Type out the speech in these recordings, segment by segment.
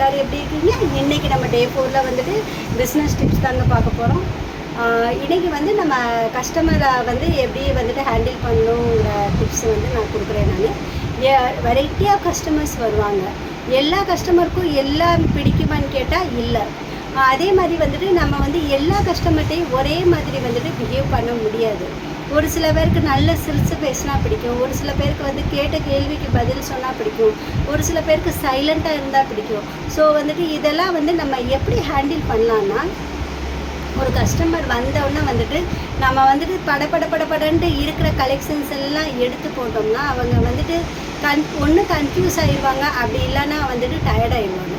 எல்லோரும் எப்படி இருக்கீங்க? இன்றைக்கி நம்ம டே 4ல் வந்துட்டு பிஸ்னஸ் டிப்ஸ் தாங்க பார்க்க போகிறோம். இன்றைக்கி வந்து நம்ம கஸ்டமரை வந்து எப்படி வந்துட்டு ஹேண்டில் பண்ணணுங்கிற டிப்ஸ் வந்து நான் கொடுக்குறேன். நான் வெரைட்டி ஆஃப் கஸ்டமர்ஸ் வருவாங்க. எல்லா கஸ்டமருக்கும் எல்லாம் பிடிக்குமான்னு கேட்டால் இல்லை. அதே மாதிரி வந்துட்டு நம்ம வந்து எல்லா கஸ்டமர்ட்டையும் ஒரே மாதிரி வந்துட்டு பிஹேவ் பண்ண முடியாது. ஒரு சில பேருக்கு நல்ல சிரித்து பேசினா பிடிக்கும், ஒரு சில பேருக்கு வந்து கேட்ட கேள்விக்கு பதில் சொன்னால் பிடிக்கும், ஒரு சில பேருக்கு சைலண்ட்டாக இருந்தால் பிடிக்கும். ஸோ வந்துட்டு இதெல்லாம் வந்து நம்ம எப்படி ஹேண்டில் பண்ணலான்னா, ஒரு கஸ்டமர் வந்தோடனே வந்துட்டு நம்ம வந்துட்டு படப்படன்ட்டு இருக்கிற கலெக்ஷன்ஸ் எல்லாம் எடுத்து போட்டோம்னா அவங்க வந்துட்டு ஒன்று கன்ஃபியூஸ் ஆகிடுவாங்க, அப்படி இல்லைன்னா வந்துட்டு டயர்ட் ஆகிடுவாங்க.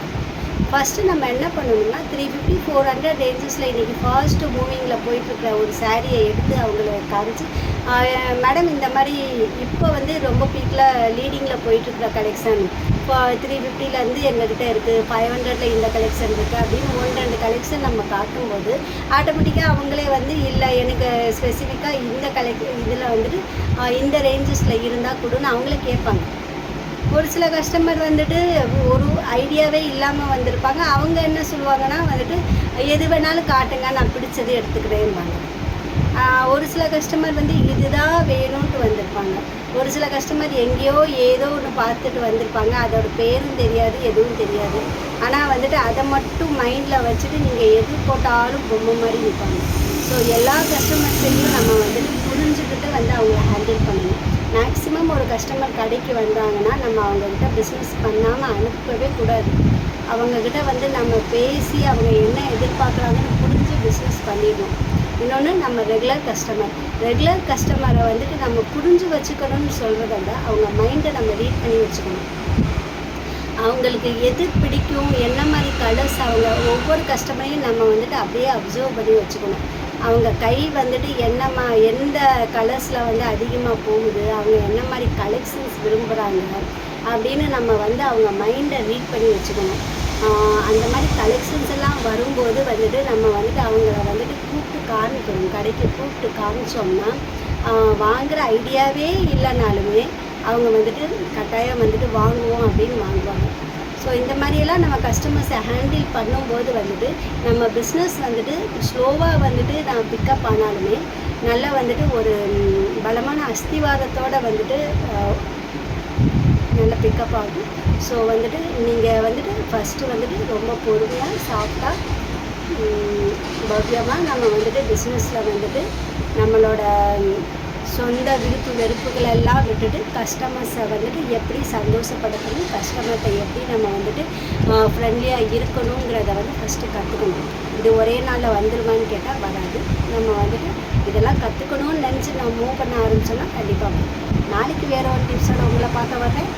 ஃபஸ்ட்டு நம்ம என்ன பண்ணணும்னா 350 400 ரேஞ்சஸில் இன்றைக்கி ஃபாஸ்ட்டு மூவிங்கில் போயிட்டுருக்கிற ஒரு சாரியை எடுத்து அவங்கள காமிச்சு, மேடம் இந்த மாதிரி இப்போ வந்து ரொம்ப பீக்கில் லீடிங்கில் போயிட்டுருக்கிற கலெக்ஷன் இப்போ 350லேருந்து எங்கள்கிட்ட இருக்குது, 500ல் இந்த கலெக்ஷன் இருக்குது அப்படின்னு 1-2 கலெக்ஷன் நம்ம காட்டும்போது ஆட்டோமேட்டிக்காக அவங்களே வந்து இல்லை எனக்கு ஸ்பெசிஃபிக்காக இந்த இதில் வந்துட்டு இந்த ரேஞ்சஸில் இருந்தால் கூடன்னு அவங்களே கேட்பாங்க. ஒரு சில கஸ்டமர் வந்துட்டு ஒரு ஐடியாவே இல்லாமல் வந்திருப்பாங்க. அவங்க என்ன சொல்லுவாங்கன்னா வந்துட்டு எது வேணாலும் காட்டுங்க, நான் பிடிச்சது எடுத்துக்கிறேன்பாங்க. ஒரு சில கஸ்டமர் வந்து இதுதான் வேணும்ன்ட்டு வந்திருப்பாங்க. ஒரு சில கஸ்டமர் எங்கேயோ ஏதோ ஒன்று பார்த்துட்டு வந்திருப்பாங்க, அதோட பேரும் தெரியாது, எதுவும் தெரியாது. ஆனால் வந்துட்டு அதை மட்டும் மைண்டில் வச்சுட்டு நீங்கள் எது போட்டாலும் பொம்மை மாதிரி நிற்பாங்க. ஸோ எல்லா கஸ்டமர்ஸையும் நம்ம வந்துட்டு புரிஞ்சுக்கிட்டு வந்து அவங்கள ஹேண்டில் பண்ணணும். மேக்ஸிமம் ஒரு கஸ்டமர் கடைக்கு வந்தாங்கன்னா நம்ம அவங்கக்கிட்ட பிஸ்னஸ் பண்ணாமல் அனுப்பவே கூடாது. அவங்கக்கிட்ட வந்து நம்ம பேசி அவங்க என்ன எதிர்பார்க்குறாங்கன்னு புரிஞ்சு பிஸ்னஸ் பண்ணிடணும். இன்னொன்று நம்ம ரெகுலர் கஸ்டமரை வந்துட்டு நம்ம புரிஞ்சு வச்சுக்கணும்னு சொல்கிறத விட அவங்க மைண்டை நம்ம ரீட் பண்ணி வச்சுக்கணும். அவங்களுக்கு எது பிடிக்கும், என்ன மாதிரி கலர்ஸ், அவங்க ஒவ்வொரு கஸ்டமரையும் நம்ம வந்துட்டு அப்படியே அப்சர்வ் பண்ணி வச்சுக்கணும். அவங்க கை வந்துட்டு எந்த கலர்ஸில் வந்து அதிகமாக போகுது, அவங்க என்ன மாதிரி கலெக்ஷன்ஸ் விரும்புகிறாங்க அப்படின்னு நம்ம வந்து அவங்க மைண்டை ரீட் பண்ணி வச்சுக்கணும். அந்த மாதிரி கலெக்ஷன்ஸ் எல்லாம் வரும்போது வந்துட்டு நம்ம வந்துட்டு அவங்கள வந்துட்டு கூப்பிட்டு காமிக்கணும். கடைக்கு கூப்பிட்டு காமிச்சோம்னா வாங்குகிற ஐடியாவே இல்லைனாலுமே அவங்க வந்துட்டு கட்டாயம் வந்துட்டு வாங்குவோம் அப்படின்னு வாங்குவாங்க. ஸோ இந்த மாதிரியெல்லாம் நம்ம கஸ்டமர்ஸை ஹேண்டில் பண்ணும்போது வந்துட்டு நம்ம பிஸ்னஸ் வந்துட்டு ஸ்லோவாக வந்துட்டு நான் பிக்கப் ஆனாலுமே நல்லா வந்துட்டு ஒரு பலமான அஸ்திவாரத்தோடு வந்துட்டு நல்லா பிக்கப் ஆகும். ஸோ வந்துட்டு நீங்கள் வந்துட்டு ஃபஸ்ட்டு வந்துட்டு ரொம்ப பொறுமையாக சாஃப்டாக பவ்யமாக நம்ம வந்துட்டு பிஸ்னஸில் வந்துட்டு நம்மளோட சொந்த விருப்பு வெறுப்புகள் எல்லாம் விட்டுட்டு கஸ்டமர்ஸை வந்துட்டு எப்படி சந்தோஷப்படுத்தணும், கஸ்டமர்கிட்ட எப்படி நம்ம வந்துட்டு ஃப்ரெண்ட்லியாக இருக்கணுங்கிறத வந்து ஃபஸ்ட்டு கற்றுக்கணும். இது ஒரே நாளில் வந்துடுமான்னு கேட்டால் வராது. நம்ம வந்துட்டு இதெல்லாம் கற்றுக்கணும்னு நினச்சி நம்ம மூவ் பண்ண ஆரம்பித்தோன்னா கண்டிப்பாக வரும். நாளைக்கு வேறு ஒரு டிப்ஸோட உங்களை பார்க்க வரேன்.